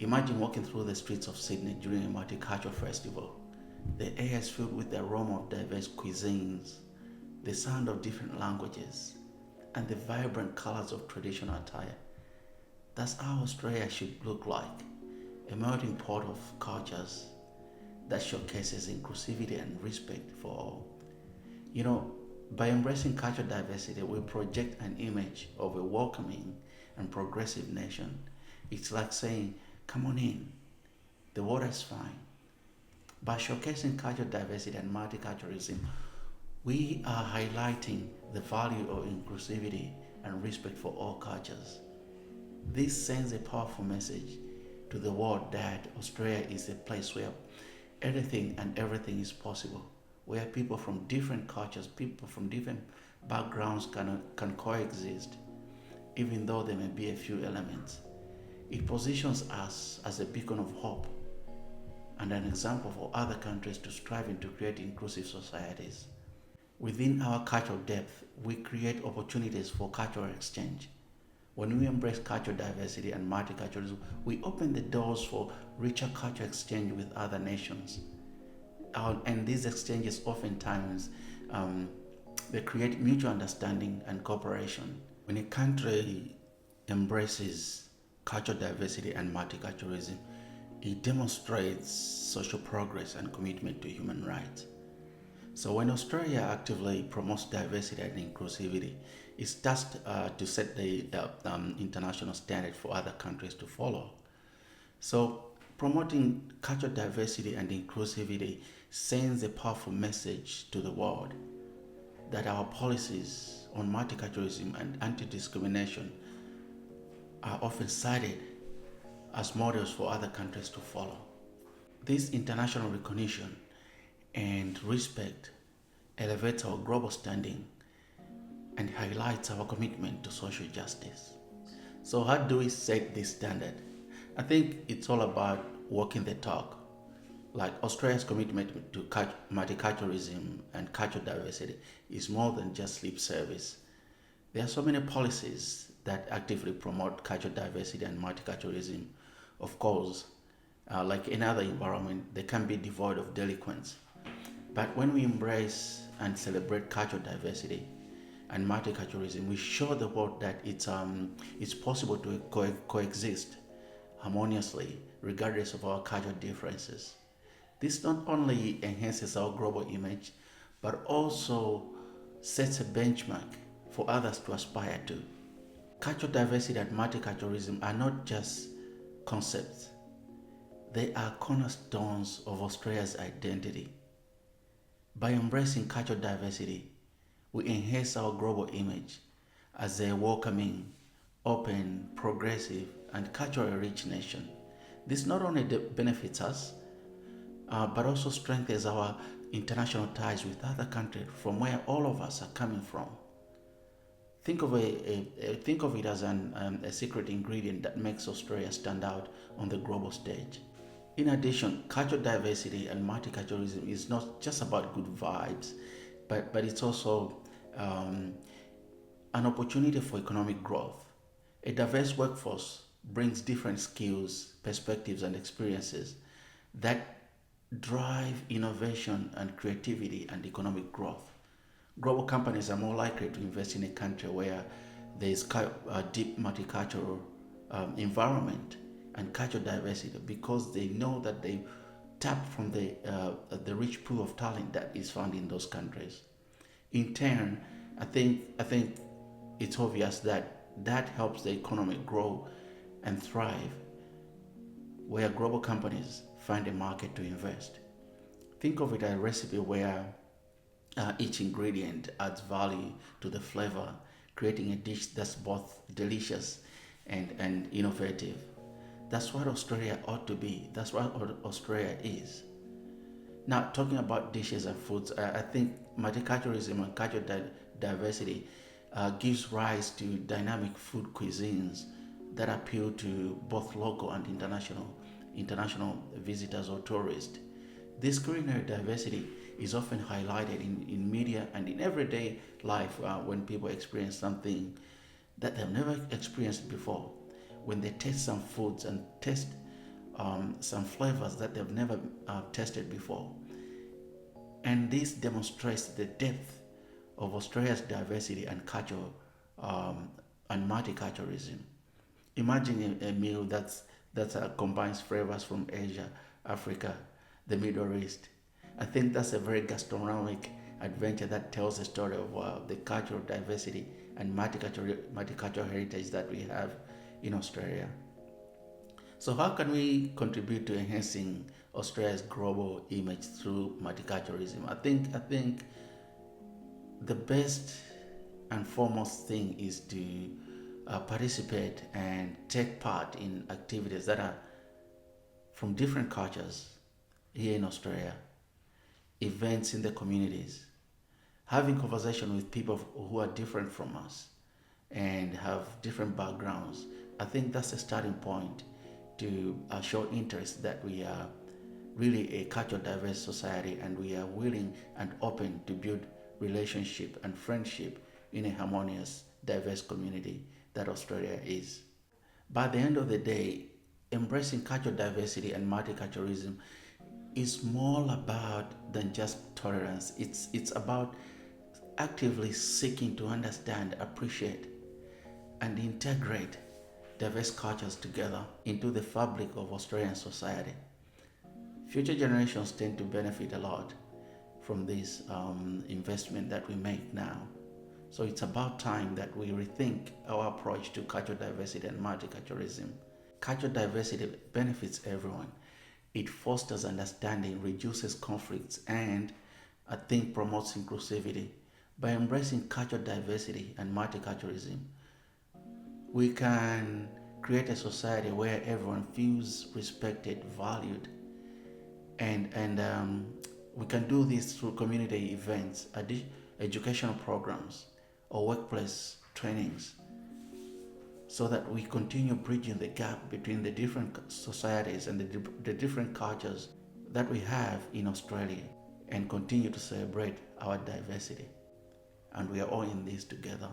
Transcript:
Imagine walking through the streets of Sydney during a multicultural festival. The air is filled with the aroma of diverse cuisines, the sound of different languages, and the vibrant colors of traditional attire. That's how Australia should look like, a melting pot of cultures that showcases inclusivity and respect for all. You know, by embracing cultural diversity, we project an image of a welcoming and progressive nation. It's like saying, come on in, the water's fine. By showcasing cultural diversity and multiculturalism, we are highlighting the value of inclusivity and respect for all cultures. This sends a powerful message to the world that Australia is a place where anything and everything is possible, where people from different cultures, people from different backgrounds can coexist, even though there may be a few elements. It positions us as a beacon of hope and an example for other countries to strive to create inclusive societies. Within our cultural depth, we create opportunities for cultural exchange. When we embrace cultural diversity and multiculturalism, we open the doors for richer cultural exchange with other nations. And these exchanges oftentimes they create mutual understanding and cooperation. When a country embraces cultural diversity and multiculturalism, it demonstrates social progress and commitment to human rights. So when Australia actively promotes diversity and inclusivity, it starts to set the international standard for other countries to follow. So promoting cultural diversity and inclusivity sends a powerful message to the world that our policies on multiculturalism and anti-discrimination are often cited as models for other countries to follow. This international recognition and respect elevates our global standing and highlights our commitment to social justice. So, how do we set this standard? I think it's all about walking the talk. Like Australia's commitment to multiculturalism and cultural diversity is more than just lip service. There are so many policies that actively promote cultural diversity and multiculturalism. Of course, like any other environment, they can be devoid of delinquents. But when we embrace and celebrate cultural diversity and multiculturalism, we show the world that it's possible to coexist harmoniously regardless of our cultural differences. This not only enhances our global image, but also sets a benchmark for others to aspire to. Cultural diversity and multiculturalism are not just concepts, they are cornerstones of Australia's identity. By embracing cultural diversity, we enhance our global image as a welcoming, open, progressive, and culturally rich nation. This not only benefits us, but also strengthens our international ties with other countries from where all of us are coming from. Think of it as a secret ingredient that makes Australia stand out on the global stage. In addition, cultural diversity and multiculturalism is not just about good vibes, but it's also um, an opportunity for economic growth. A diverse workforce brings different skills, perspectives, and experiences that drive innovation and creativity and economic growth. Global companies are more likely to invest in a country where there is a deep multicultural environment and cultural diversity because they know that they tap from the rich pool of talent that is found in those countries. In turn, I think it's obvious that that helps the economy grow and thrive, where global companies find a market to invest. Think of it as a recipe where each ingredient adds value to the flavor, creating a dish that's both delicious and innovative. That's what Australia ought to be. That's what Australia is. Now, talking about dishes and foods, I think multiculturalism and cultural diversity gives rise to dynamic food cuisines that appeal to both local and international visitors or tourists. This culinary diversity is often highlighted in media and in everyday life when people experience something that they've never experienced before. When they taste some foods and taste some flavors that they've never tasted before. And this demonstrates the depth of Australia's diversity and culture and multiculturalism. Imagine a meal that combines flavors from Asia, Africa, the Middle East. I think that's a very gastronomic adventure that tells the story of the cultural diversity and multicultural heritage that we have in Australia. So, how can we contribute to enhancing Australia's global image through multiculturalism? I think the best and foremost thing is to participate and take part in activities that are from different cultures here in Australia, events in the communities, having conversation with people who are different from us and have different backgrounds. I think that's a starting point to show interest that we are really a cultural diverse society and we are willing and open to build relationship and friendship in a harmonious, diverse community that Australia is. By the end of the day, embracing cultural diversity and multiculturalism is more about than just tolerance. It's about actively seeking to understand, appreciate, and integrate diverse cultures together into the fabric of Australian society. Future generations tend to benefit a lot from this investment that we make now. So it's about time that we rethink our approach to cultural diversity and multiculturalism. Cultural diversity benefits everyone. It fosters understanding, reduces conflicts, and I think promotes inclusivity. By embracing cultural diversity and multiculturalism, we can create a society where everyone feels respected, valued, and we can do this through community events, educational programs, or workplace trainings, so that we continue bridging the gap between the different societies and the different cultures that we have in Australia and continue to celebrate our diversity. And we are all in this together.